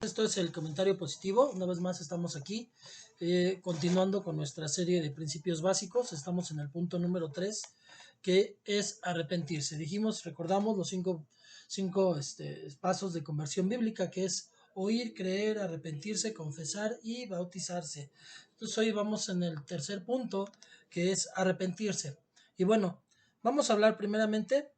Esto es el comentario positivo. Una vez más estamos aquí, continuando con nuestra serie de principios básicos. Estamos en el punto número 3, que es arrepentirse. Recordamos los cinco pasos de conversión bíblica, que es oír, creer, arrepentirse, confesar y bautizarse. Entonces hoy vamos en el tercer punto, que es arrepentirse. Y bueno, vamos a hablar primeramente,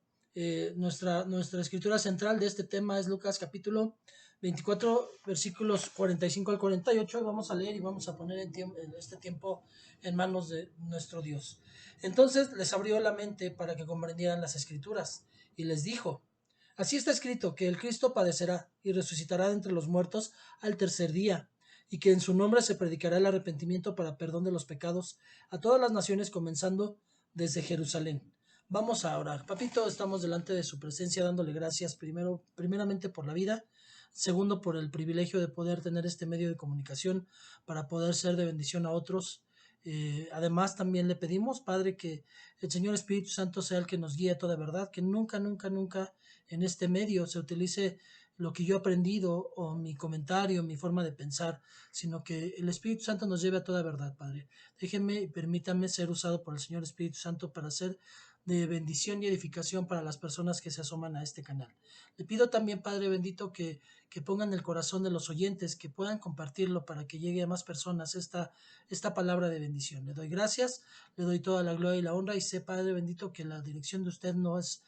nuestra escritura central de este tema es Lucas capítulo 24 versículos 45 al 48. Vamos a leer y vamos a poner en este tiempo en manos de nuestro Dios. Entonces les abrió la mente para que comprendieran las escrituras y les dijo: así está escrito que el Cristo padecerá y resucitará de entre los muertos al tercer día, y que en su nombre se predicará el arrepentimiento para perdón de los pecados a todas las naciones, comenzando desde Jerusalén. Vamos a orar. Papito, estamos delante de su presencia dándole gracias primeramente por la vida, segundo por el privilegio de poder tener este medio de comunicación para poder ser de bendición a otros. Además también le pedimos, Padre, que el Señor Espíritu Santo sea el que nos guíe a toda verdad, que nunca en este medio se utilice lo que yo he aprendido o mi comentario, mi forma de pensar, sino que el Espíritu Santo nos lleve a toda verdad, Padre. Déjeme y permítame ser usado por el Señor Espíritu Santo para ser de bendición y edificación para las personas que se asoman a este canal. Le pido también, Padre bendito, que pongan el corazón de los oyentes, que puedan compartirlo para que llegue a más personas esta palabra de bendición. Le doy gracias, le doy toda la gloria y la honra, y sé, Padre bendito, que la dirección de usted no es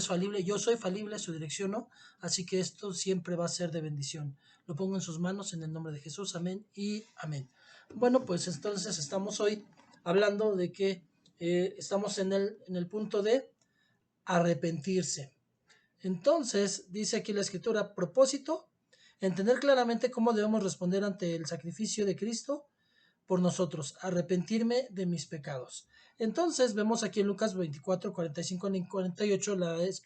falible. Yo soy falible, su dirección no, así que esto siempre va a ser de bendición. Lo pongo en sus manos en el nombre de Jesús, amén y amén. Bueno, pues entonces estamos hoy hablando de que estamos en el punto de arrepentirse. Entonces, dice aquí la escritura: propósito, entender claramente cómo debemos responder ante el sacrificio de Cristo por nosotros, arrepentirme de mis pecados. Entonces, vemos aquí en Lucas 24, 45 y 48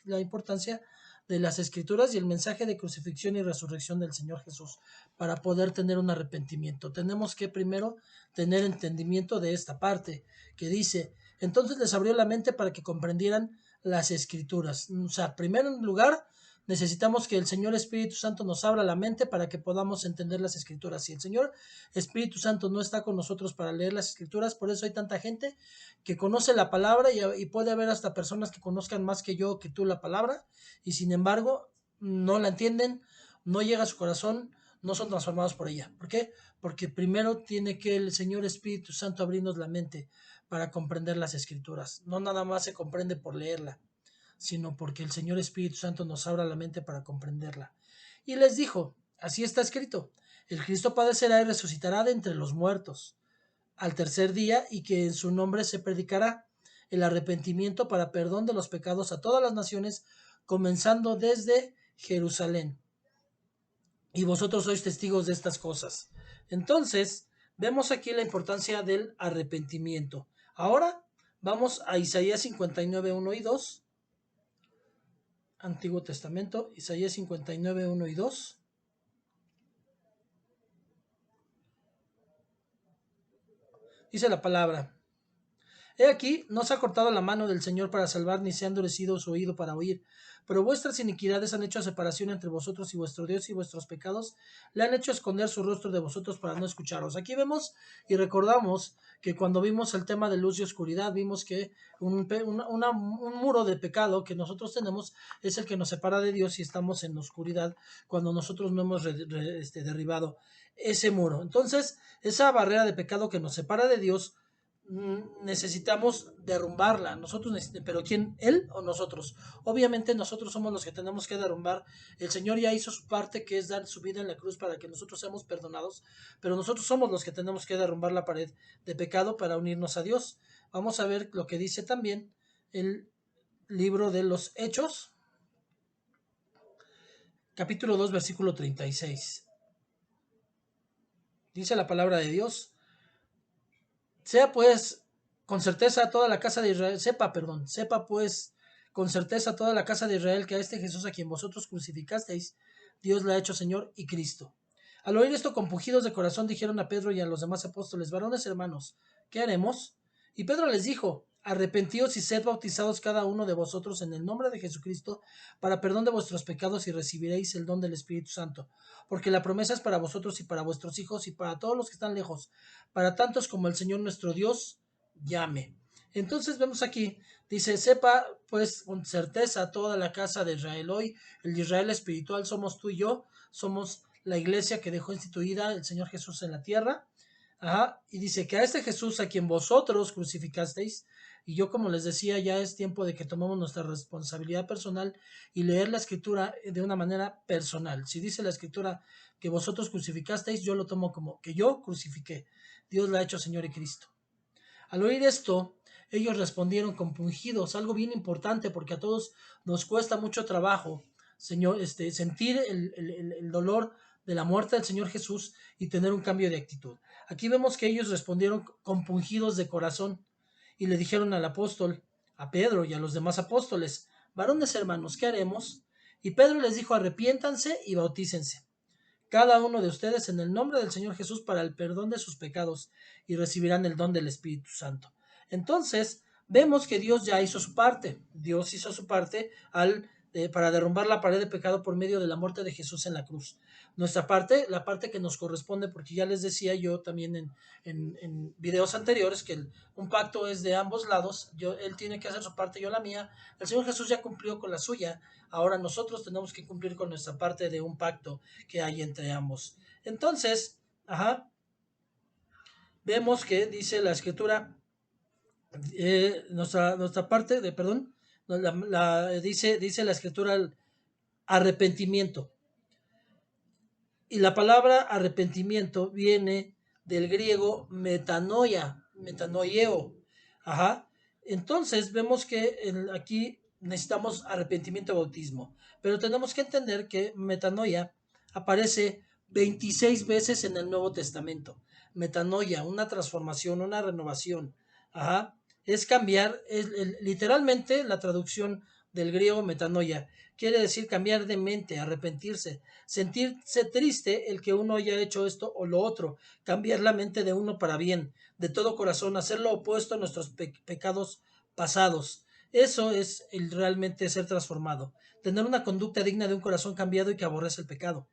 la importancia de las escrituras y el mensaje de crucifixión y resurrección del Señor Jesús para poder tener un arrepentimiento. Tenemos que primero tener entendimiento de esta parte que dice: entonces les abrió la mente para que comprendieran las escrituras. O sea, primero en lugar, necesitamos que el Señor Espíritu Santo nos abra la mente para que podamos entender las escrituras. Si el Señor Espíritu Santo no está con nosotros para leer las escrituras, por eso hay tanta gente que conoce la palabra, y puede haber hasta personas que conozcan más que yo, que tú, la palabra, y sin embargo no la entienden, no llega a su corazón, no son transformados por ella. ¿Por qué? Porque primero tiene que el Señor Espíritu Santo abrirnos la mente para comprender las escrituras. No nada más se comprende por leerla, sino porque el Señor Espíritu Santo nos abra la mente para comprenderla. Y les dijo: así está escrito, el Cristo padecerá y resucitará de entre los muertos al tercer día, y que en su nombre se predicará el arrepentimiento para perdón de los pecados a todas las naciones, comenzando desde Jerusalén. Y vosotros sois testigos de estas cosas. Entonces, vemos aquí la importancia del arrepentimiento. Ahora vamos a Isaías 59, 1 y 2. Antiguo Testamento, Isaías 59, 1 y 2. Dice la palabra: he aquí, no se ha cortado la mano del Señor para salvar, ni se ha endurecido su oído para oír. Pero vuestras iniquidades han hecho separación entre vosotros y vuestro Dios, y vuestros pecados le han hecho esconder su rostro de vosotros para no escucharos. Aquí vemos y recordamos que cuando vimos el tema de luz y oscuridad, vimos que un muro de pecado que nosotros tenemos es el que nos separa de Dios, y estamos en oscuridad cuando nosotros no hemos derribado ese muro. Entonces, esa barrera de pecado que nos separa de Dios, necesitamos derrumbarla. Pero ¿quién? ¿Él o nosotros? Obviamente nosotros somos los que tenemos que derrumbar. El Señor ya hizo su parte, que es dar su vida en la cruz para que nosotros seamos perdonados, pero nosotros somos los que tenemos que derrumbar la pared de pecado para unirnos a Dios. Vamos a ver lo que dice también el libro de los Hechos, capítulo 2, versículo 36. Dice la palabra de Dios: Sea pues con certeza toda la casa de Israel, sepa pues con certeza toda la casa de Israel que a este Jesús, a quien vosotros crucificasteis, Dios le ha hecho Señor y Cristo. Al oír esto, con pujidos de corazón dijeron a Pedro y a los demás apóstoles: varones hermanos, ¿qué haremos? Y Pedro les dijo: arrepentíos y sed bautizados cada uno de vosotros en el nombre de Jesucristo para perdón de vuestros pecados y recibiréis el don del Espíritu Santo, porque la promesa es para vosotros y para vuestros hijos y para todos los que están lejos, para tantos como el Señor nuestro Dios llame. Entonces vemos aquí, dice, sepa pues con certeza toda la casa de Israel hoy, el Israel espiritual somos tú y yo, somos la iglesia que dejó instituida el Señor Jesús en la tierra. Ajá, y dice que a este Jesús a quien vosotros crucificasteis, y yo como les decía, ya es tiempo de que tomemos nuestra responsabilidad personal y leer la escritura de una manera personal. Si dice la escritura que vosotros crucificasteis, yo lo tomo como que yo crucifiqué. Dios la ha hecho Señor y Cristo. Al oír esto, ellos respondieron compungidos, algo bien importante porque a todos nos cuesta mucho trabajo, Señor, sentir el dolor de la muerte del Señor Jesús y tener un cambio de actitud. Aquí vemos que ellos respondieron compungidos de corazón y le dijeron al apóstol, a Pedro y a los demás apóstoles, varones hermanos, ¿qué haremos? Y Pedro les dijo, arrepiéntanse y bautícense cada uno de ustedes en el nombre del Señor Jesús para el perdón de sus pecados y recibirán el don del Espíritu Santo. Entonces, vemos que Dios ya hizo su parte. Dios hizo su parte para derrumbar la pared de pecado por medio de la muerte de Jesús en la cruz. Nuestra parte, la parte que nos corresponde, porque ya les decía yo también en videos anteriores que un pacto es de ambos lados. Él tiene que hacer su parte, yo la mía. El Señor Jesús ya cumplió con la suya. Ahora nosotros tenemos que cumplir con nuestra parte de un pacto que hay entre ambos. Entonces, vemos que dice la escritura, nuestra parte de, perdón, dice la escritura el arrepentimiento. Y la palabra arrepentimiento viene del griego metanoieo. Entonces vemos que aquí necesitamos arrepentimiento y bautismo. Pero tenemos que entender que metanoia aparece 26 veces en el Nuevo Testamento. Metanoia, una transformación, una renovación. Es cambiar, literalmente la traducción del griego metanoia quiere decir cambiar de mente, arrepentirse, sentirse triste el que uno haya hecho esto o lo otro, cambiar la mente de uno para bien, de todo corazón, hacer lo opuesto a nuestros pecados pasados. Eso es realmente ser transformado, tener una conducta digna de un corazón cambiado y que aborrece el pecado.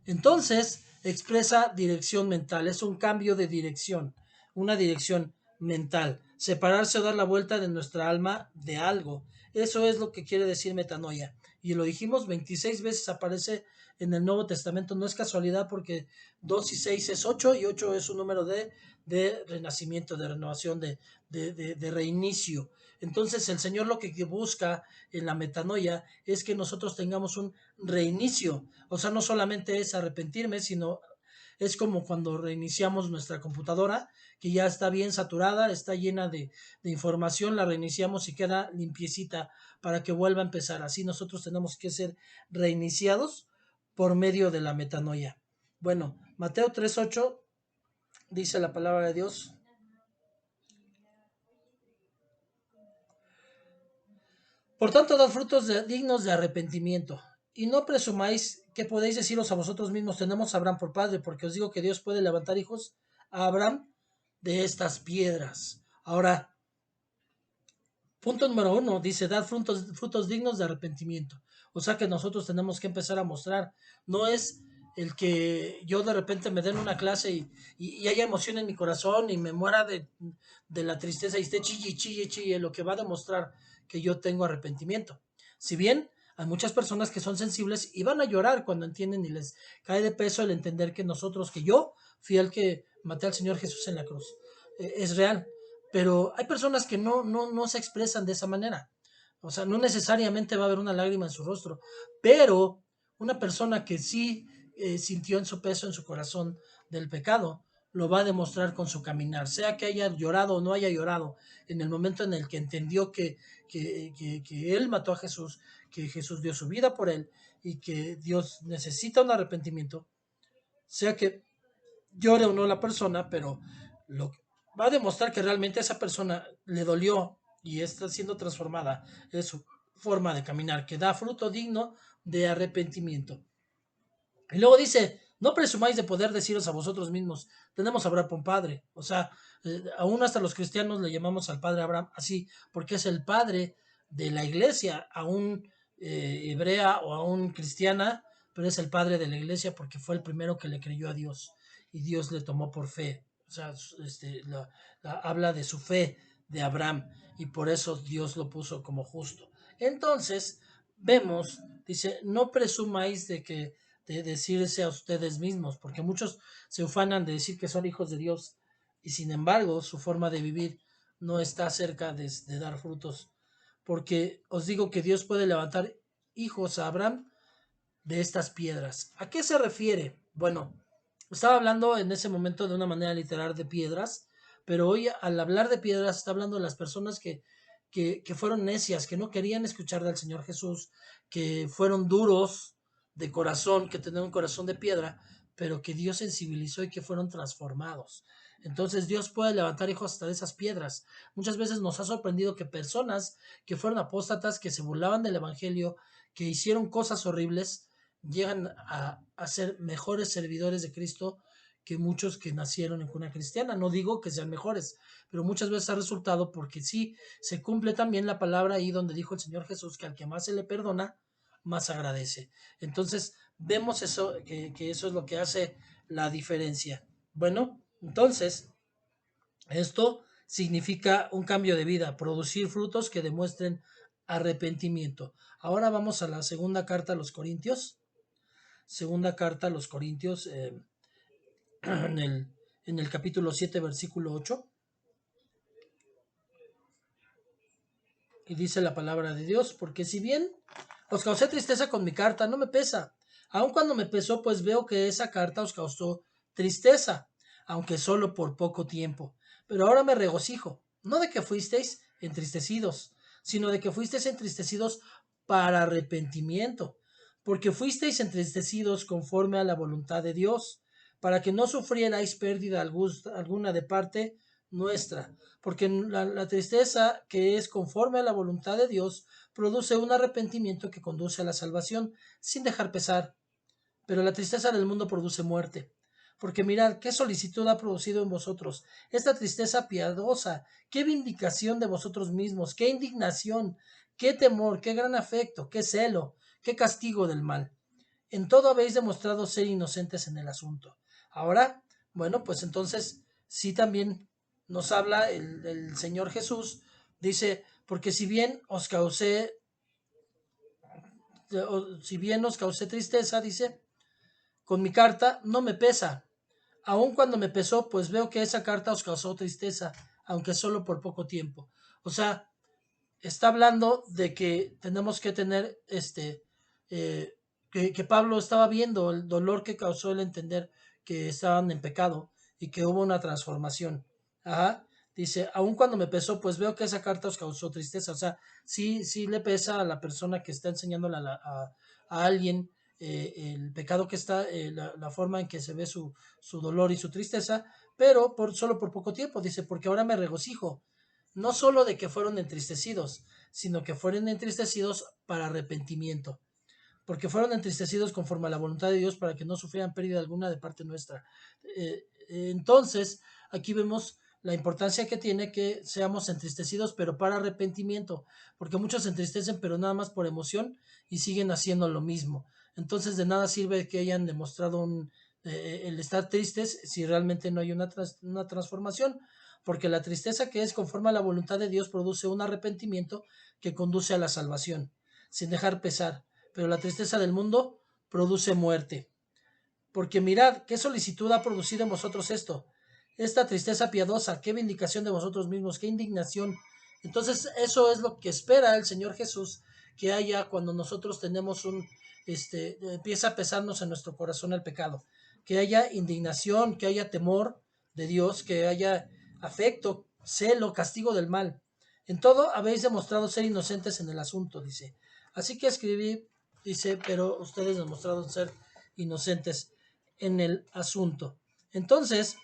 Entonces, expresa dirección mental, es un cambio de dirección, una dirección mental, separarse o dar la vuelta de nuestra alma de algo. Eso es lo que quiere decir metanoia. Y lo dijimos, 26 veces aparece en el Nuevo Testamento. No es casualidad porque 2 y 6 es 8 y 8 es un número de renacimiento, de renovación, de reinicio. Entonces el Señor lo que busca en la metanoia es que nosotros tengamos un reinicio. O sea, no solamente es arrepentirme, sino es como cuando reiniciamos nuestra computadora, que ya está bien saturada, está llena de información, la reiniciamos y queda limpiecita para que vuelva a empezar. Así nosotros tenemos que ser reiniciados por medio de la metanoia. Bueno, Mateo 3:8 dice la palabra de Dios. Por tanto, dad frutos dignos de arrepentimiento. Y no presumáis que podéis deciros a vosotros mismos, tenemos a Abraham por padre, porque os digo que Dios puede levantar hijos a Abraham de estas piedras. Ahora, punto número 1, dice, dad frutos dignos de arrepentimiento. O sea que nosotros tenemos que empezar a mostrar. No es el que yo de repente me den una clase y haya emoción en mi corazón y me muera de la tristeza y esté chille, lo que va a demostrar que yo tengo arrepentimiento. Si bien hay muchas personas que son sensibles y van a llorar cuando entienden y les cae de peso el entender que nosotros, que yo fui el que maté al Señor Jesús en la cruz. Es real. Pero hay personas que no se expresan de esa manera. O sea, no necesariamente va a haber una lágrima en su rostro, pero una persona que sí sintió en su peso, en su corazón del pecado, lo va a demostrar con su caminar, sea que haya llorado o no haya llorado, en el momento en el que entendió que él mató a Jesús, que Jesús dio su vida por él y que Dios necesita un arrepentimiento, sea que llore o no la persona, pero lo va a demostrar que realmente a esa persona le dolió y está siendo transformada en su forma de caminar, que da fruto digno de arrepentimiento. Y luego dice, No presumáis de poder deciros a vosotros mismos, tenemos a Abraham por padre. O sea, aún hasta los cristianos le llamamos al padre Abraham así, porque es el padre de la iglesia, aún hebrea o aún cristiana, pero es el padre de la iglesia porque fue el primero que le creyó a Dios y Dios le tomó por fe. O sea, habla de su fe de Abraham y por eso Dios lo puso como justo. Entonces, vemos, dice, no presumáis de decirse a ustedes mismos, porque muchos se ufanan de decir que son hijos de Dios y sin embargo su forma de vivir no está cerca de dar frutos, porque os digo que Dios puede levantar hijos a Abraham de estas piedras. ¿A qué se refiere? Bueno, estaba hablando en ese momento de una manera literal de piedras, pero hoy al hablar de piedras está hablando de las personas que fueron necias, que no querían escuchar del Señor Jesús, que fueron duros de corazón, que tenían un corazón de piedra, pero que Dios sensibilizó y que fueron transformados. Entonces Dios puede levantar hijos hasta de esas piedras. Muchas veces nos ha sorprendido que personas que fueron apóstatas, que se burlaban del Evangelio, que hicieron cosas horribles, llegan a ser mejores servidores de Cristo que muchos que nacieron en cuna cristiana. No digo que sean mejores, pero muchas veces ha resultado porque sí se cumple también la palabra ahí donde dijo el Señor Jesús que al que más se le perdona, más agradece. Entonces, vemos eso, que eso es lo que hace la diferencia. Bueno, entonces, esto significa un cambio de vida, producir frutos que demuestren arrepentimiento. Ahora vamos a la segunda carta a los Corintios. Segunda carta a los Corintios, en el capítulo 7, versículo 8. Y dice la palabra de Dios, porque si bien os causé tristeza con mi carta, no me pesa. Aun cuando me pesó, pues veo que esa carta os causó tristeza, aunque solo por poco tiempo. Pero ahora me regocijo, no de que fuisteis entristecidos, sino de que fuisteis entristecidos para arrepentimiento, porque fuisteis entristecidos conforme a la voluntad de Dios, para que no sufrierais pérdida alguna de parte nuestra, porque la tristeza que es conforme a la voluntad de Dios produce un arrepentimiento que conduce a la salvación sin dejar pesar, pero la tristeza del mundo produce muerte. Porque mirad, qué solicitud ha producido en vosotros esta tristeza piadosa, qué vindicación de vosotros mismos, qué indignación, qué temor, qué gran afecto, qué celo, qué castigo del mal. En todo habéis demostrado ser inocentes en el asunto. Ahora, bueno, pues entonces sí también nos habla el Señor Jesús, dice, porque si bien os causé tristeza, dice, con mi carta no me pesa. Aun cuando me pesó, pues veo que esa carta os causó tristeza, aunque solo por poco tiempo. O sea, está hablando de que tenemos que tener que Pablo estaba viendo el dolor que causó el entender que estaban en pecado y que hubo una transformación. Ajá. Dice, aun cuando me pesó, pues veo que esa carta os causó tristeza. O sea, sí le pesa a la persona que está enseñándole a alguien el pecado que está, la forma en que se ve su dolor y su tristeza, pero solo por poco tiempo. Dice, porque ahora me regocijo no solo de que fueron entristecidos, sino que fueron entristecidos para arrepentimiento, porque fueron entristecidos conforme a la voluntad de Dios para que no sufrieran pérdida alguna de parte nuestra. Entonces, aquí vemos la importancia que tiene que seamos entristecidos, pero para arrepentimiento, porque muchos se entristecen, pero nada más por emoción y siguen haciendo lo mismo. Entonces, de nada sirve que hayan demostrado el estar tristes si realmente no hay una transformación, porque la tristeza que es conforme a la voluntad de Dios produce un arrepentimiento que conduce a la salvación, sin dejar pesar, pero la tristeza del mundo produce muerte. Porque mirad, qué solicitud ha producido en vosotros esto, esta tristeza piadosa, qué vindicación de vosotros mismos, qué indignación. Entonces, eso es lo que espera el Señor Jesús que haya cuando nosotros tenemos empieza a pesarnos en nuestro corazón el pecado, que haya indignación, que haya temor de Dios, que haya afecto, celo, castigo del mal. En todo habéis demostrado ser inocentes en el asunto, dice. Así que escribí, dice, pero ustedes demostraron ser inocentes en el asunto. Entonces,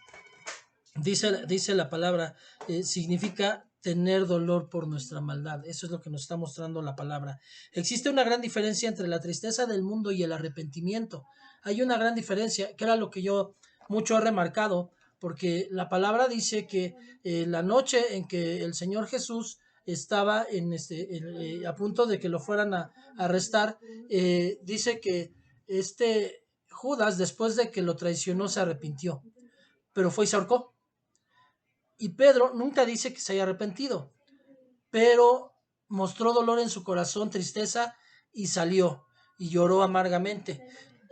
dice la palabra, significa tener dolor por nuestra maldad. Eso es lo que nos está mostrando la palabra. Existe una gran diferencia entre la tristeza del mundo y el arrepentimiento. hay una gran diferencia, que era lo que yo mucho he remarcado, porque la palabra dice que la noche en que el Señor Jesús estaba a punto de que lo fueran a arrestar, dice que Judas, después de que lo traicionó, se arrepintió, pero fue y se ahorcó. Y Pedro nunca dice que se haya arrepentido, pero mostró dolor en su corazón, tristeza, y salió y lloró amargamente.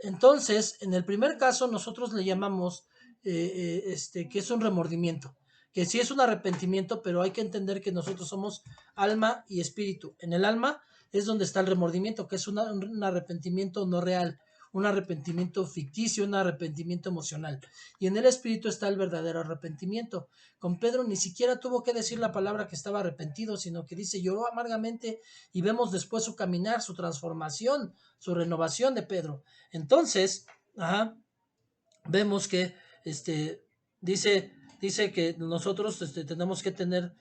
Entonces, en el primer caso, nosotros le llamamos que es un remordimiento, que sí es un arrepentimiento, pero hay que entender que nosotros somos alma y espíritu. En el alma es donde está el remordimiento, que es un arrepentimiento no real, un arrepentimiento ficticio, un arrepentimiento emocional. Y en el espíritu está el verdadero arrepentimiento. Con Pedro ni siquiera tuvo que decir la palabra que estaba arrepentido, sino que dice lloró amargamente, y vemos después su caminar, su transformación, su renovación de Pedro. Entonces, vemos que dice que nosotros tenemos que tener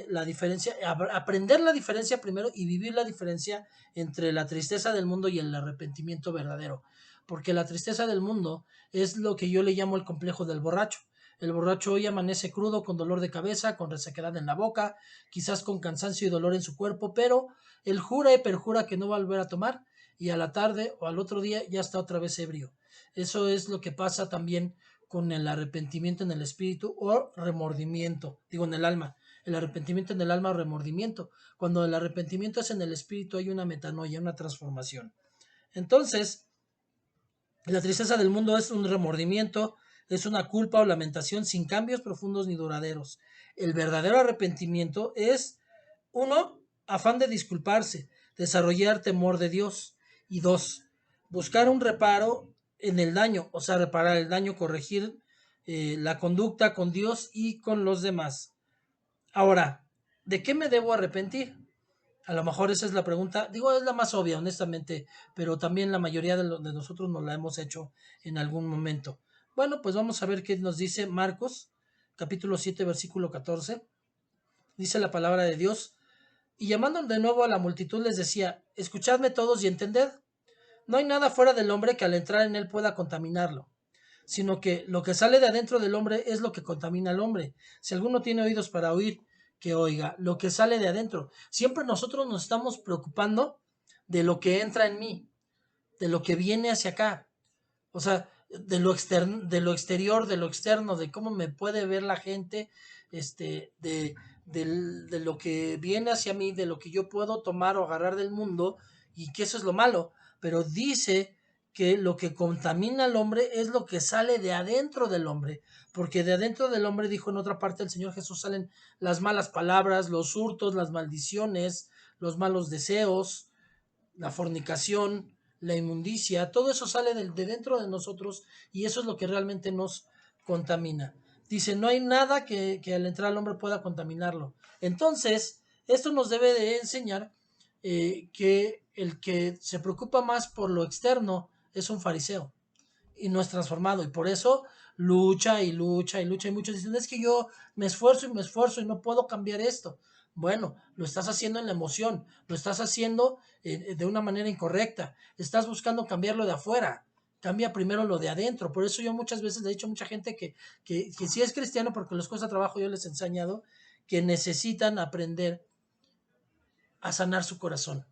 la diferencia, aprender la diferencia primero y vivir la diferencia entre la tristeza del mundo y el arrepentimiento verdadero. Porque la tristeza del mundo es lo que yo le llamo el complejo del borracho. El borracho hoy amanece crudo, con dolor de cabeza, con resequedad en la boca, quizás con cansancio y dolor en su cuerpo, pero él jura y perjura que no va a volver a tomar, y a la tarde o al otro día ya está otra vez ebrio. Eso es lo que pasa también con el arrepentimiento en el espíritu o remordimiento, digo en el alma. El arrepentimiento en el alma o remordimiento. Cuando el arrepentimiento es en el espíritu hay una metanoia, una transformación. Entonces, la tristeza del mundo es un remordimiento, es una culpa o lamentación sin cambios profundos ni duraderos. El verdadero arrepentimiento es, uno, afán de disculparse, desarrollar temor de Dios. Y dos, buscar un reparo en el daño, o sea, reparar el daño, corregir la conducta con Dios y con los demás. Ahora, ¿de qué me debo arrepentir? A lo mejor esa es la pregunta, digo, es la más obvia, honestamente, pero también la mayoría de nosotros nos la hemos hecho en algún momento. Bueno, pues vamos a ver qué nos dice Marcos, capítulo 7, versículo 14. Dice la palabra de Dios: y llamando de nuevo a la multitud les decía, escuchadme todos y entended, no hay nada fuera del hombre que al entrar en él pueda contaminarlo, sino que lo que sale de adentro del hombre es lo que contamina al hombre. Si alguno tiene oídos para oír, que oiga lo que sale de adentro. Siempre nosotros nos estamos preocupando de lo que entra en mí, de lo que viene hacia acá. O sea, de lo exterior, de lo externo, de cómo me puede ver la gente, de lo que viene hacia mí, de lo que yo puedo tomar o agarrar del mundo, y que eso es lo malo. Pero dice que lo que contamina al hombre es lo que sale de adentro del hombre, porque de adentro del hombre, dijo en otra parte el Señor Jesús, salen las malas palabras, los hurtos, las maldiciones, los malos deseos, la fornicación, la inmundicia, todo eso sale de dentro de nosotros, y eso es lo que realmente nos contamina. Dice, no hay nada que al entrar al hombre pueda contaminarlo. Entonces, esto nos debe de enseñar que el que se preocupa más por lo externo es un fariseo y no es transformado, y por eso lucha y lucha y lucha, y muchos dicen, es que yo me esfuerzo y no puedo cambiar esto. Bueno, lo estás haciendo en la emoción, lo estás haciendo de una manera incorrecta, estás buscando cambiarlo de afuera. Cambia primero lo de adentro. Por eso yo muchas veces le he dicho a mucha gente que si es cristiano, porque les cuesta trabajo, yo les he enseñado que necesitan aprender a sanar su corazón,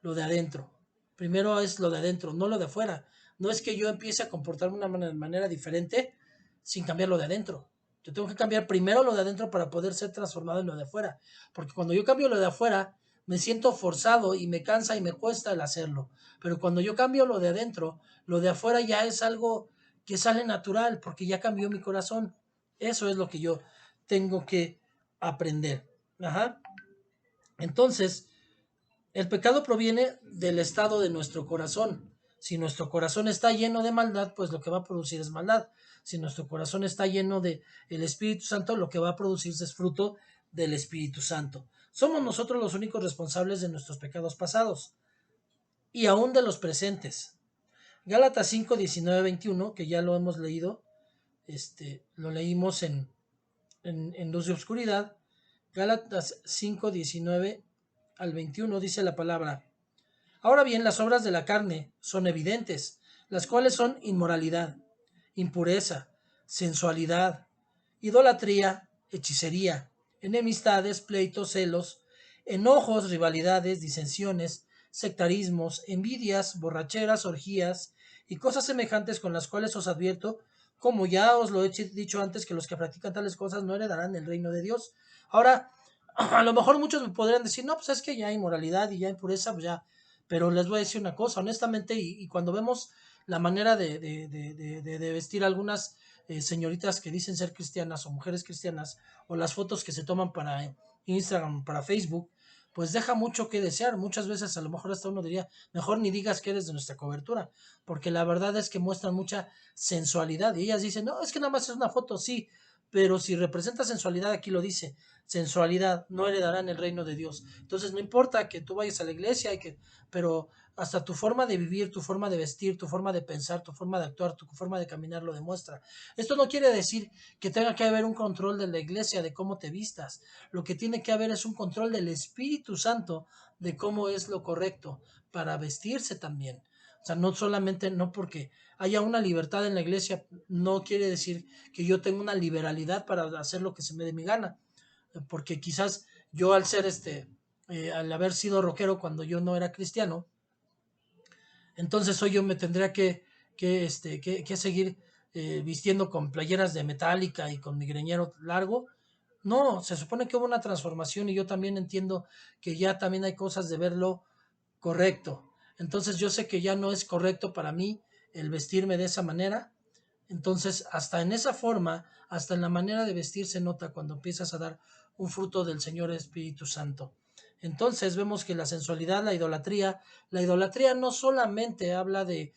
lo de adentro. Primero es lo de adentro, no lo de afuera. No es que yo empiece a comportarme de una manera diferente sin cambiar lo de adentro. Yo tengo que cambiar primero lo de adentro para poder ser transformado en lo de afuera. Porque cuando yo cambio lo de afuera, me siento forzado y me cansa y me cuesta el hacerlo. Pero cuando yo cambio lo de adentro, lo de afuera ya es algo que sale natural porque ya cambió mi corazón. Eso es lo que yo tengo que aprender. Ajá. Entonces, el pecado proviene del estado de nuestro corazón. Si nuestro corazón está lleno de maldad, pues lo que va a producir es maldad. Si nuestro corazón está lleno de el Espíritu Santo, lo que va a producirse es fruto del Espíritu Santo. Somos nosotros los únicos responsables de nuestros pecados pasados y aún de los presentes. Gálatas 5, 19, 21, que ya lo hemos leído, lo leímos en Luz de Oscuridad. Gálatas 5, 19 al 21 dice la palabra: ahora bien, las obras de la carne son evidentes: las cuales son inmoralidad, impureza, sensualidad, idolatría, hechicería, enemistades, pleitos, celos, enojos, rivalidades, disensiones, sectarismos, envidias, borracheras, orgías y cosas semejantes, con las cuales os advierto, como ya os lo he dicho antes, que los que practican tales cosas no heredarán el reino de Dios. Ahora, a lo mejor muchos me podrían decir, no, pues es que ya hay inmoralidad y ya hay impureza, pues ya, pero les voy a decir una cosa, honestamente, y cuando vemos la manera de vestir algunas señoritas que dicen ser cristianas o mujeres cristianas, o las fotos que se toman para Instagram, para Facebook, pues deja mucho que desear. Muchas veces a lo mejor hasta uno diría, mejor ni digas que eres de nuestra cobertura, porque la verdad es que muestran mucha sensualidad. Y ellas dicen, no, es que nada más es una foto, sí, pero si representa sensualidad, aquí lo dice, sensualidad, no heredarán el reino de Dios. Entonces no importa que tú vayas a la iglesia, pero hasta tu forma de vivir, tu forma de vestir, tu forma de pensar, tu forma de actuar, tu forma de caminar lo demuestra. Esto no quiere decir que tenga que haber un control de la iglesia de cómo te vistas. Lo que tiene que haber es un control del Espíritu Santo de cómo es lo correcto para vestirse también. O sea, no solamente, no porque haya una libertad en la iglesia, no quiere decir que yo tenga una liberalidad para hacer lo que se me dé mi gana, porque quizás yo al ser al haber sido rockero cuando yo no era cristiano, entonces hoy yo me tendría que seguir vistiendo con playeras de Metallica y con mi greñero largo. No, se supone que hubo una transformación y yo también entiendo que ya también hay cosas de verlo correcto. Entonces yo sé que ya no es correcto para mí el vestirme de esa manera. Entonces, hasta en esa forma, hasta en la manera de vestir se nota cuando empiezas a dar un fruto del Señor Espíritu Santo. Entonces vemos que la sensualidad, la idolatría no solamente habla de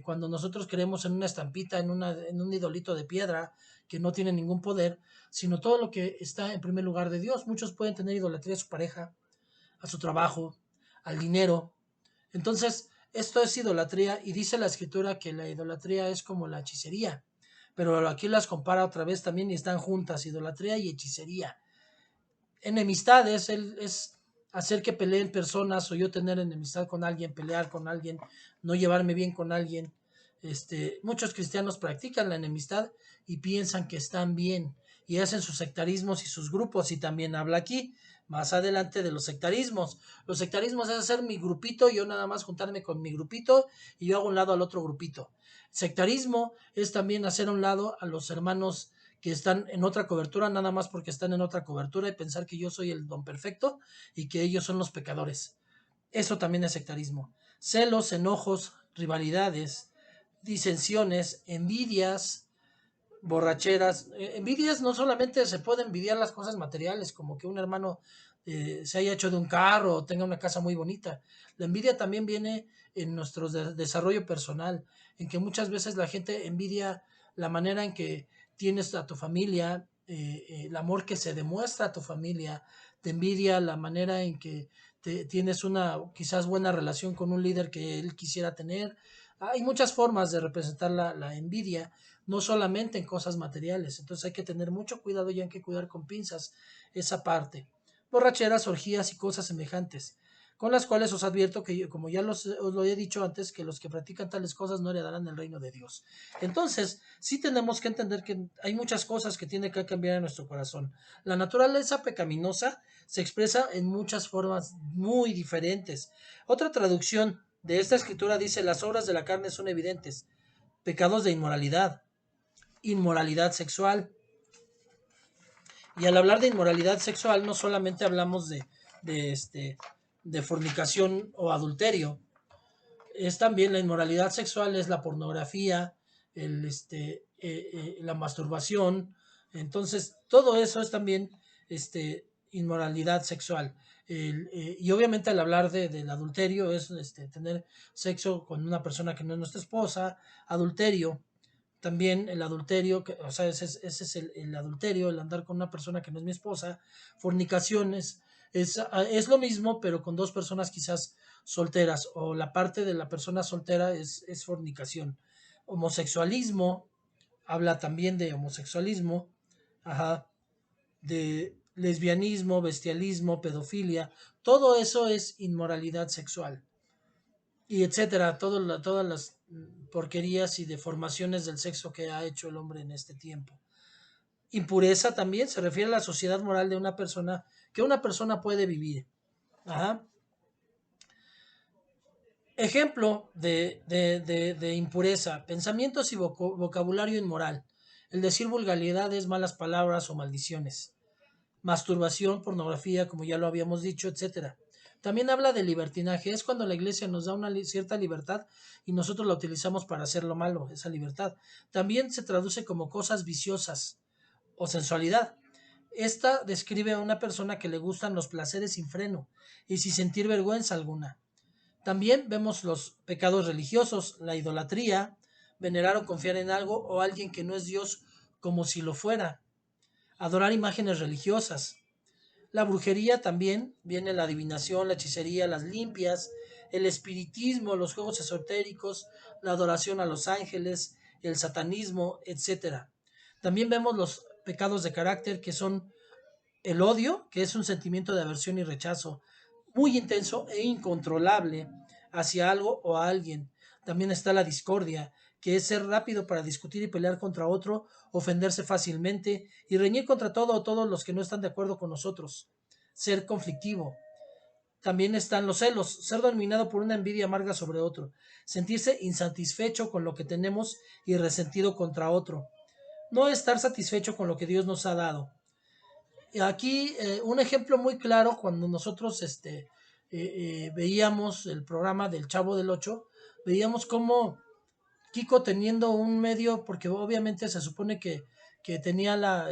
cuando nosotros creemos en una estampita, en un idolito de piedra que no tiene ningún poder, sino todo lo que está en primer lugar de Dios. Muchos pueden tener idolatría a su pareja, a su trabajo, al dinero. Entonces, esto es idolatría y dice la escritura que la idolatría es como la hechicería. Pero aquí las compara otra vez también y están juntas, idolatría y hechicería. Enemistad es hacer que peleen personas o yo tener enemistad con alguien, pelear con alguien, no llevarme bien con alguien. Muchos cristianos practican la enemistad y piensan que están bien y hacen sus sectarismos y sus grupos, y también habla aquí más adelante de los sectarismos. Los sectarismos es hacer mi grupito, yo nada más juntarme con mi grupito y yo hago un lado al otro grupito. Sectarismo es también hacer a un lado a los hermanos que están en otra cobertura nada más porque están en otra cobertura y pensar que yo soy el don perfecto y que ellos son los pecadores. Eso también es sectarismo. Celos, enojos, rivalidades, disensiones, envidias, borracheras. Envidias no solamente se puede envidiar las cosas materiales, como que un hermano se haya hecho de un carro o tenga una casa muy bonita. La envidia también viene en nuestro desarrollo personal, en que muchas veces la gente envidia la manera en que tienes a tu familia, el amor que se demuestra a tu familia, te envidia la manera en que tienes una quizás buena relación con un líder que él quisiera tener. Hay muchas formas de representar la envidia, no solamente en cosas materiales. Entonces hay que tener mucho cuidado y hay que cuidar con pinzas esa parte. Borracheras, orgías y cosas semejantes, con las cuales os advierto que, como ya os lo he dicho antes, que los que practican tales cosas no heredarán el reino de Dios. Entonces, sí tenemos que entender que hay muchas cosas que tienen que cambiar en nuestro corazón. La naturaleza pecaminosa se expresa en muchas formas muy diferentes. Otra traducción de esta escritura dice: las obras de la carne son evidentes, pecados de inmoralidad, inmoralidad sexual. Y al hablar de inmoralidad sexual no solamente hablamos de, este, de fornicación o adulterio, es también la inmoralidad sexual, es la pornografía, la masturbación. Entonces todo eso es también inmoralidad sexual. Y obviamente al hablar del adulterio es tener sexo con una persona que no es nuestra esposa. Adulterio, también el adulterio, o sea, ese es el adulterio, el andar con una persona que no es mi esposa. Fornicaciones es lo mismo, pero con dos personas quizás solteras, o la parte de la persona soltera es fornicación. Homosexualismo, habla también de homosexualismo, ajá, de lesbianismo, bestialismo, pedofilia, todo eso es inmoralidad sexual. y etcétera, todas las porquerías y deformaciones del sexo que ha hecho el hombre en este tiempo. Impureza también se refiere a la sociedad moral de una persona que una persona puede vivir. Ajá. Ejemplo de impureza, pensamientos y vocabulario inmoral, el decir vulgaridades, malas palabras o maldiciones, masturbación, pornografía, como ya lo habíamos dicho, etcétera. También habla de libertinaje, es cuando la iglesia nos da una cierta libertad y nosotros la utilizamos para hacer lo malo, esa libertad. También se traduce como cosas viciosas o sensualidad. Esta describe a una persona que le gustan los placeres sin freno y sin sentir vergüenza alguna. También vemos los pecados religiosos, la idolatría, venerar o confiar en algo o alguien que no es Dios como si lo fuera, adorar imágenes religiosas. La brujería también viene la adivinación, la hechicería, las limpias, el espiritismo, los juegos esotéricos, la adoración a los ángeles, el satanismo, etcétera. También vemos los pecados de carácter que son el odio, que es un sentimiento de aversión y rechazo muy intenso e incontrolable hacia algo o a alguien. También está la discordia, que es ser rápido para discutir y pelear contra otro, ofenderse fácilmente y reñir contra todo o todos los que no están de acuerdo con nosotros. Ser conflictivo. También están los celos, ser dominado por una envidia amarga sobre otro, sentirse insatisfecho con lo que tenemos y resentido contra otro. No estar satisfecho con lo que Dios nos ha dado. Aquí un ejemplo muy claro cuando nosotros veíamos el programa del Chavo del Ocho, veíamos cómo Kiko teniendo un medio, porque obviamente se supone que tenía la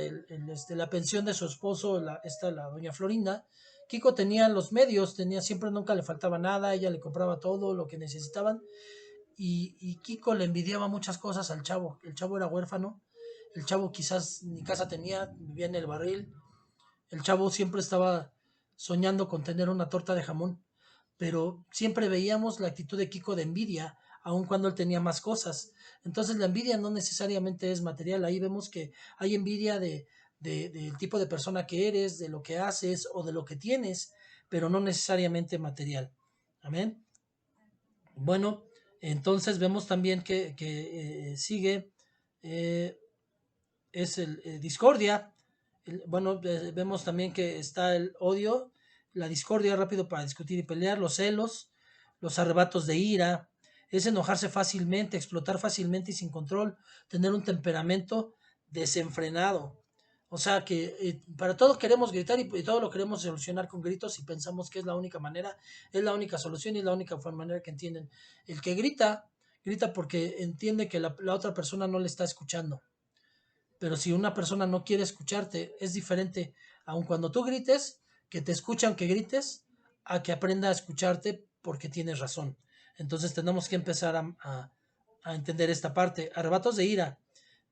pensión de su esposo, la doña Florinda. Kiko tenía los medios, siempre nunca le faltaba nada, ella le compraba todo lo que necesitaban y Kiko le envidiaba muchas cosas al chavo. El chavo era huérfano, el chavo quizás ni casa tenía, vivía en el barril, el chavo siempre estaba soñando con tener una torta de jamón, pero siempre veíamos la actitud de Kiko de envidia, aun cuando él tenía más cosas. Entonces la envidia no necesariamente es material, ahí vemos que hay envidia del tipo de persona que eres, de lo que haces o de lo que tienes, pero no necesariamente material. Amén. Bueno, entonces vemos también que sigue, eh, es el discordia. Bueno, vemos también que está el odio, la discordia, rápido para discutir y pelear, los celos, los arrebatos de ira, es enojarse fácilmente, explotar fácilmente y sin control, tener un temperamento desenfrenado. O sea que para todo queremos gritar y todo lo queremos solucionar con gritos y pensamos que es la única manera, es la única solución y es la única manera que entienden. El que grita, grita porque entiende que la otra persona no le está escuchando. Pero si una persona no quiere escucharte, es diferente, aun cuando tú grites, que te escuche aunque grites, a que aprenda a escucharte porque tienes razón. Entonces tenemos que empezar a entender esta parte. Arrebatos de ira,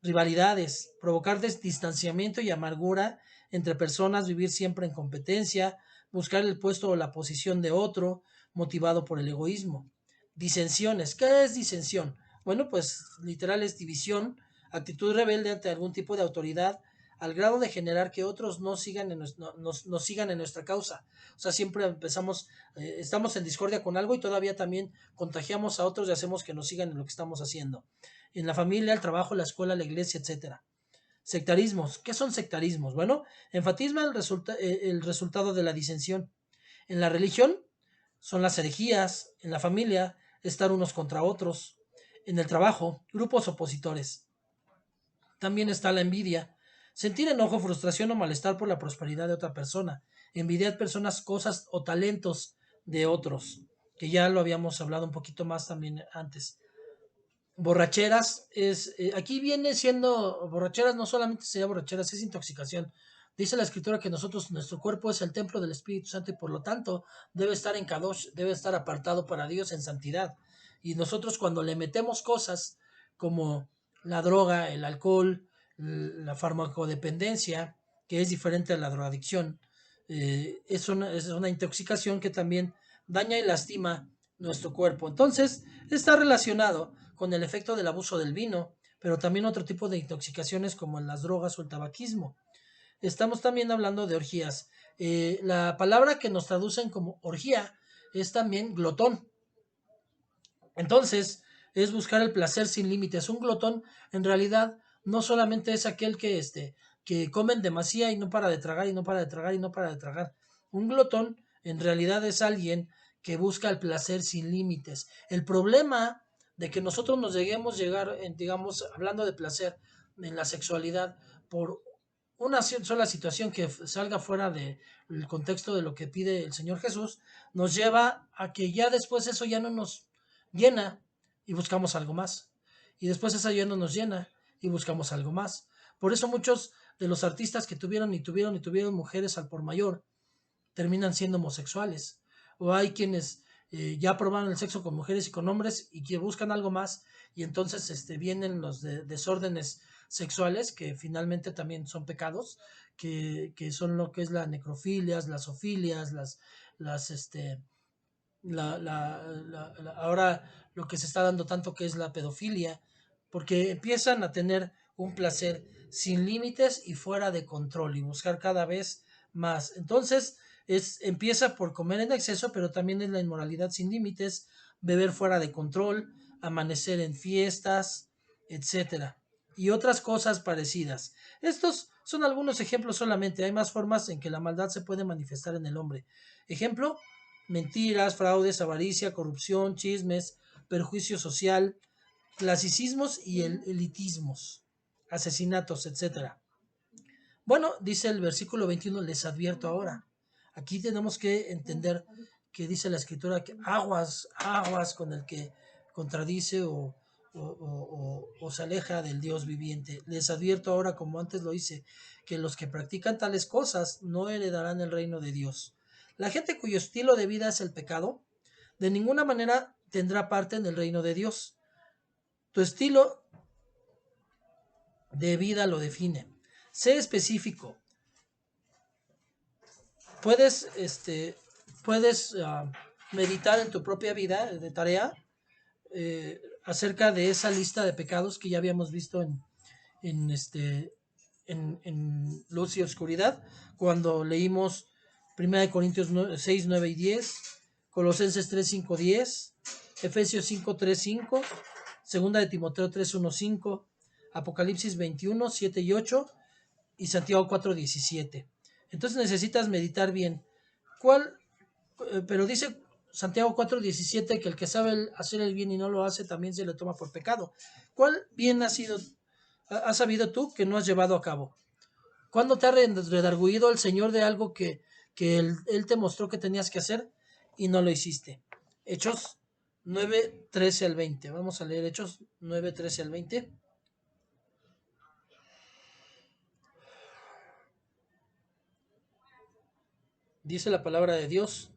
rivalidades, provocar distanciamiento y amargura entre personas, vivir siempre en competencia, buscar el puesto o la posición de otro, motivado por el egoísmo. Disensiones. ¿Qué es disensión? Bueno, pues literal es división, actitud rebelde ante algún tipo de autoridad, al grado de generar que otros no sigan nos sigan en nuestra causa. O sea, siempre estamos en discordia con algo y todavía también contagiamos a otros y hacemos que nos sigan en lo que estamos haciendo. En la familia, el trabajo, la escuela, la iglesia, etcétera. Sectarismos. ¿Qué son sectarismos? Bueno, enfatizma el resultado de la disensión. En la religión son las herejías, en la familia, estar unos contra otros, en el trabajo, grupos opositores. También está la envidia. Sentir enojo, frustración o malestar por la prosperidad de otra persona. Envidiar personas, cosas o talentos de otros, que ya lo habíamos hablado un poquito más también antes. Borracheras aquí viene siendo borracheras, no solamente sería borracheras, es intoxicación. Dice la escritura que nuestro cuerpo es el templo del Espíritu Santo y por lo tanto debe estar en Kadosh, debe estar apartado para Dios en santidad. Y nosotros cuando le metemos cosas como la droga, el alcohol, la farmacodependencia, que es diferente a la drogadicción, es una intoxicación que también daña y lastima nuestro cuerpo. Entonces, está relacionado con el efecto del abuso del vino, pero también otro tipo de intoxicaciones como en las drogas o el tabaquismo. Estamos también hablando de orgías. La palabra que nos traducen como orgía es también glotón. Entonces, es buscar el placer sin límites. Un glotón, en realidad, no solamente es aquel que come en demasía y no para de tragar y no para de tragar y no para de tragar. Un glotón, en realidad, es alguien que busca el placer sin límites. El problema de que nosotros nos lleguemos a llegar, digamos, hablando de placer en la sexualidad, por una sola situación que salga fuera del contexto de lo que pide el Señor Jesús, nos lleva a que ya después eso ya no nos llena y buscamos algo más. Y después esa ya no nos llena y buscamos algo más. Por eso muchos de los artistas que tuvieron mujeres al por mayor terminan siendo homosexuales. O hay quienes ya probaron el sexo con mujeres y con hombres y que buscan algo más y entonces vienen los desórdenes sexuales que finalmente también son pecados, que son lo que es la necrofilia, las zofilias, las ahora lo que se está dando tanto que es la pedofilia, porque empiezan a tener un placer sin límites y fuera de control y buscar cada vez más. Entonces, empieza por comer en exceso, pero también es la inmoralidad sin límites, beber fuera de control, amanecer en fiestas, etcétera, y otras cosas parecidas. Estos son algunos ejemplos solamente, hay más formas en que la maldad se puede manifestar en el hombre. Ejemplo, mentiras, fraudes, avaricia, corrupción, chismes, perjuicio social, clasicismos y elitismos, asesinatos, etcétera. Bueno, dice el versículo 21, les advierto ahora. Aquí tenemos que entender que dice la escritura que aguas, aguas con el que contradice o se aleja del Dios viviente. Les advierto ahora, como antes lo hice, que los que practican tales cosas no heredarán el reino de Dios. La gente cuyo estilo de vida es el pecado, de ninguna manera tendrá parte en el reino de Dios. Tu estilo de vida lo define. Sé específico. Puedes, meditar en tu propia vida de tarea acerca de esa lista de pecados que ya habíamos visto en, este, en Luz y Oscuridad, cuando leímos 1 Corintios 6, 9 y 10, Colosenses 3, 5, 10, Efesios 5, 3, 5, Segunda de Timoteo 3, 1, 5, Apocalipsis 21, 7 y 8 y Santiago 4, 17. Entonces necesitas meditar bien. ¿Cuál? Pero dice Santiago 4:17 que el que sabe hacer el bien y no lo hace también se le toma por pecado. ¿Cuál bien has sabido tú que no has llevado a cabo? ¿Cuándo te ha redarguido el Señor de algo que él te mostró que tenías que hacer y no lo hiciste? Hechos 9:13 al 20. Vamos a leer Hechos 9:13 al 20. Dice la palabra de Dios.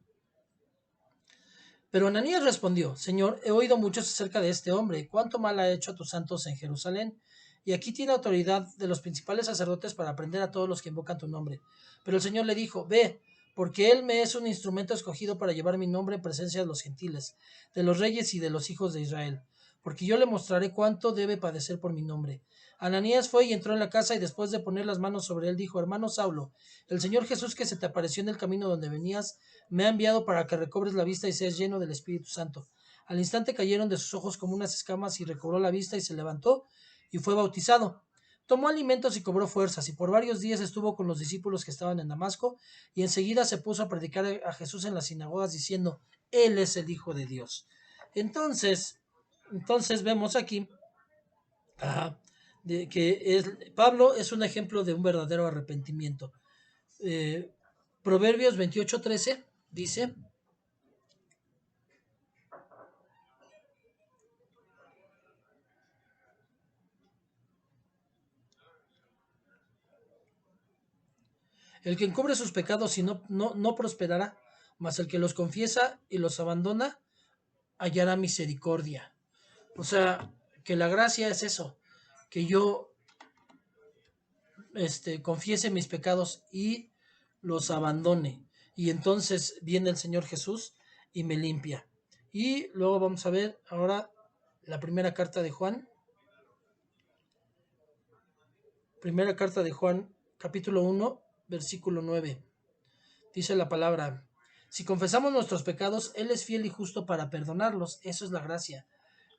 Pero Ananías respondió, Señor, he oído mucho acerca de este hombre, cuánto mal ha hecho a tus santos en Jerusalén, y aquí tiene autoridad de los principales sacerdotes para prender a todos los que invocan tu nombre. Pero el Señor le dijo, ve, porque él me es un instrumento escogido para llevar mi nombre en presencia de los gentiles, de los reyes y de los hijos de Israel, porque yo le mostraré cuánto debe padecer por mi nombre. Ananías fue y entró en la casa y después de poner las manos sobre él dijo, hermano Saulo, el Señor Jesús que se te apareció en el camino donde venías, me ha enviado para que recobres la vista y seas lleno del Espíritu Santo. Al instante cayeron de sus ojos como unas escamas y recobró la vista y se levantó y fue bautizado. Tomó alimentos y cobró fuerzas y por varios días estuvo con los discípulos que estaban en Damasco y enseguida se puso a predicar a Jesús en las sinagogas diciendo, Él es el Hijo de Dios. Entonces vemos aquí ajá, Pablo es un ejemplo de un verdadero arrepentimiento. Eh, Proverbios 28:13 dice, el que encubre sus pecados y no prosperará, mas el que los confiesa y los abandona hallará misericordia. O sea, que la gracia es eso, que yo confiese mis pecados y los abandone. Y entonces viene el Señor Jesús y me limpia. Y luego vamos a ver ahora la primera carta de Juan, capítulo 1, versículo 9. Dice la palabra, Si confesamos nuestros pecados, Él es fiel y justo para perdonarlos. Eso es la gracia.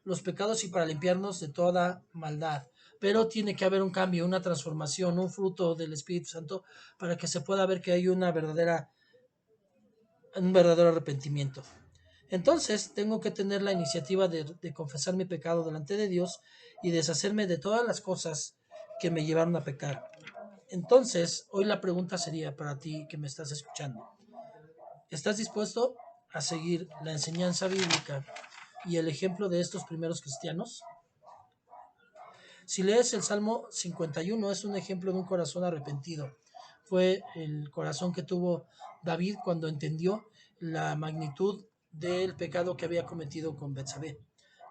Los pecados y para limpiarnos de toda maldad. Pero tiene que haber un cambio, una transformación, un fruto del Espíritu Santo para que se pueda ver que hay un verdadero arrepentimiento. Entonces tengo que tener la iniciativa de confesar mi pecado delante de Dios y deshacerme de todas las cosas que me llevaron a pecar. Entonces, hoy la pregunta sería para ti que me estás escuchando. ¿Estás dispuesto a seguir la enseñanza bíblica y el ejemplo de estos primeros cristianos? Si lees el Salmo 51, es un ejemplo de un corazón arrepentido. Fue el corazón que tuvo David cuando entendió la magnitud del pecado que había cometido con Betsabé.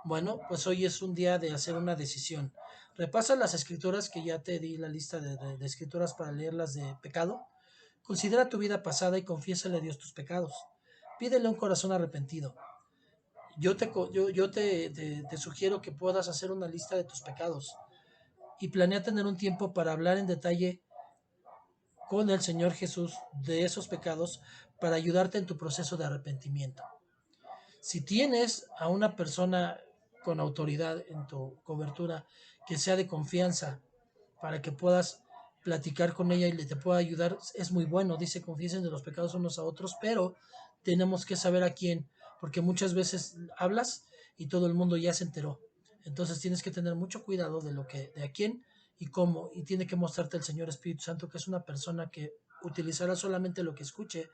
Bueno, pues hoy es un día de hacer una decisión. Repasa las escrituras, que ya te di la lista de escrituras para leerlas de pecado. Considera tu vida pasada y confiésale a Dios tus pecados. Pídele un corazón arrepentido. Yo te sugiero que puedas hacer una lista de tus pecados y planea tener un tiempo para hablar en detalle con el Señor Jesús de esos pecados para ayudarte en tu proceso de arrepentimiento. Si tienes a una persona con autoridad en tu cobertura que sea de confianza para que puedas platicar con ella y le te pueda ayudar, es muy bueno. Dice, confiesen de los pecados unos a otros, pero tenemos que saber a quién, porque muchas veces hablas y todo el mundo ya se enteró. Entonces tienes que tener mucho cuidado de a quién y cómo, y tiene que mostrarte el Señor Espíritu Santo, que es una persona que utilizará solamente lo que escuche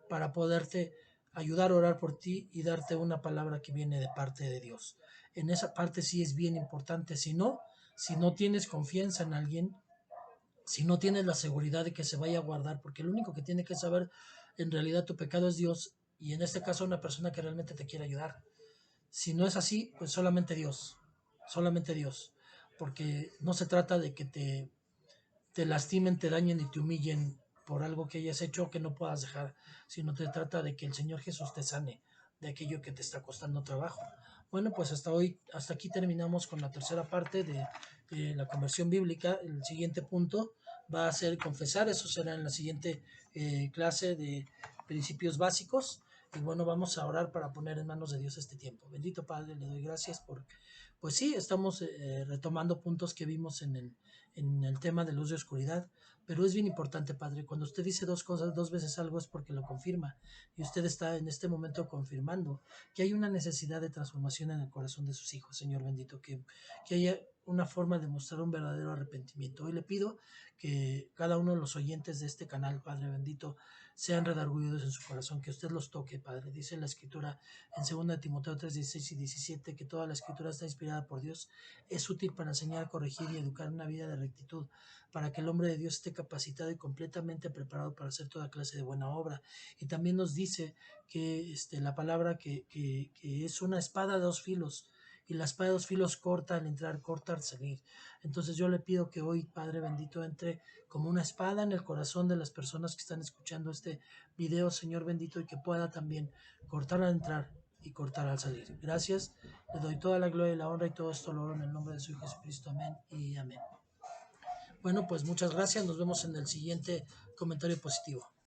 para poderte ayudar a orar por ti y darte una palabra que viene de parte de Dios. En esa parte sí es bien importante. Si no tienes confianza en alguien, si no tienes la seguridad de que se vaya a guardar, porque el único que tiene que saber en realidad tu pecado es Dios, y en este caso una persona que realmente te quiere ayudar. Si no es así, pues solamente Dios, porque no se trata de que te lastimen, te dañen y te humillen por algo que hayas hecho que no puedas dejar, sino te trata de que el Señor Jesús te sane de aquello que te está costando trabajo. Bueno, pues hasta aquí terminamos con la tercera parte de la conversión bíblica. El siguiente punto va a ser confesar, eso será en la siguiente clase de principios básicos. Y bueno, vamos a orar para poner en manos de Dios este tiempo. Bendito Padre, le doy gracias por, pues sí, estamos retomando puntos que vimos en el tema de luz y oscuridad, pero es bien importante, Padre, cuando usted dice dos cosas, dos veces algo es porque lo confirma, y usted está en este momento confirmando que hay una necesidad de transformación en el corazón de sus hijos, Señor bendito, que haya una forma de mostrar un verdadero arrepentimiento. Hoy le pido que cada uno de los oyentes de este canal, Padre bendito, sean redargüidos en su corazón, que usted los toque, Padre. Dice la Escritura en 2 Timoteo 3, 16 y 17 que toda la Escritura está inspirada por Dios, es útil para enseñar, corregir y educar una vida de rectitud, para que el hombre de Dios esté capacitado y completamente preparado para hacer toda clase de buena obra. Y también nos dice que la palabra que es una espada de dos filos, y la espada de dos filos corta al entrar, corta al salir. Entonces yo le pido que hoy, Padre bendito, entre como una espada en el corazón de las personas que están escuchando este video, Señor bendito, y que pueda también cortar al entrar y cortar al salir. Gracias, le doy toda la gloria y la honra y todo esto lo oro en el nombre de su Hijo Jesucristo. Amén y amén. Bueno, pues muchas gracias, nos vemos en el siguiente comentario positivo.